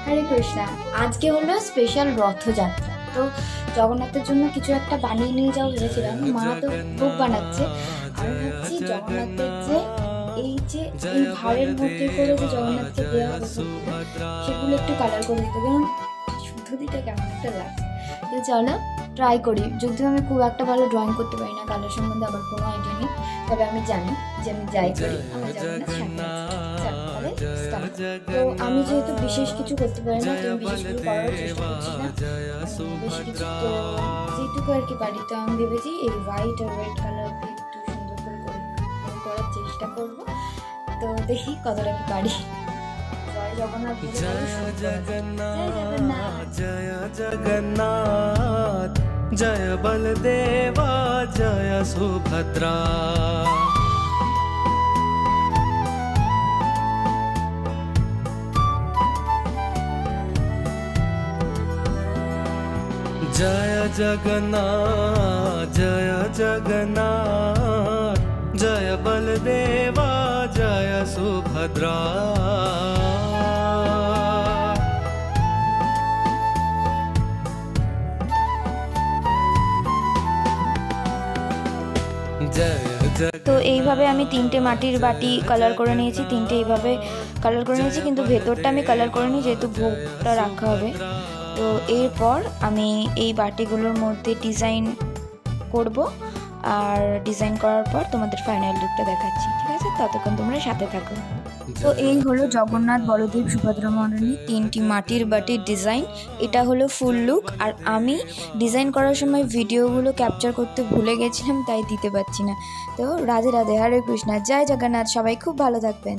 হরে কৃষ্ণা। আজকে হলো স্পেশাল রথযাত্রা, তো জগন্নাথের জন্য কিছু একটা বানিয়ে নিয়ে যাওয়া ভেবেছিলাম। মা তো ভোগ বানাচ্ছে, আমি ভাবছি জগন্নাথের যে এই ভাড়ের মধ্যে করে যে জগন্নাথকে দেওয়া হবে সেগুলো একটু কালার করে দিতে, কারণ শুদ্ধদিটা কেমন একটা লাগছে। তো চলো ট্রাই করি। যদিও আমি খুব একটা ভালো ড্রয়িং করতে পারি না, কালার সম্বন্ধে আবার কোনো আইডিয়া নেই, তবে আমি জানি যে আমি যাই করি আমার জগন্নাথ সামনে আছে। তো আমি যেহেতু বিশেষ কিছু করতে পারি না, তো আমি বিশেষ কিছু করার চেষ্টা করছি না, বেশি কিছু তো যেটুকু আর কি পারি। তো আমি ভেবেছি এই হোয়াইট আর রেড কালার দিয়ে একটু সুন্দর করে করার চেষ্টা করব। তো দেখি কতটা কি পারি। জয় জগন্নাথ, জয় জগন্নাথ, জয় জগন্নাথ, জয় বলদেবা, জয় সুভদ্রা। জয় জগন্নাথ, জয় জগন্নাথ, জয় বলদেবা, জয় সুভদ্রা। তো এইভাবে আমি তিনটে মাটির বাটি কালার করে নিয়েছি, তিনটে এইভাবে কালার করে নিয়েছি, কিন্তু ভেতরটা আমি কালার করে নিই যেহেতু ভোগটা রাখা হবে। তো এরপর আমি এই বাটিগুলোর মধ্যে ডিজাইন করব, আর ডিজাইন করার পর তোমাদের ফাইনাল লুকটা দেখাচ্ছি, ঠিক আছে? ততক্ষণ তোমরা সাথে থাকো। তো এই হলো জগন্নাথ, বলদেব, সুভদ্রা মহারানী তিনটি মাটির বাটির ডিজাইন। এটা হলো ফুল লুক। আর আমি ডিজাইন করার সময় ভিডিওগুলো ক্যাপচার করতে ভুলে গেছিলাম, তাই দিতে পারছি না। তো রাধে রাধে, হরে কৃষ্ণা, জয় জগন্নাথ, সবাই খুব ভালো থাকবেন।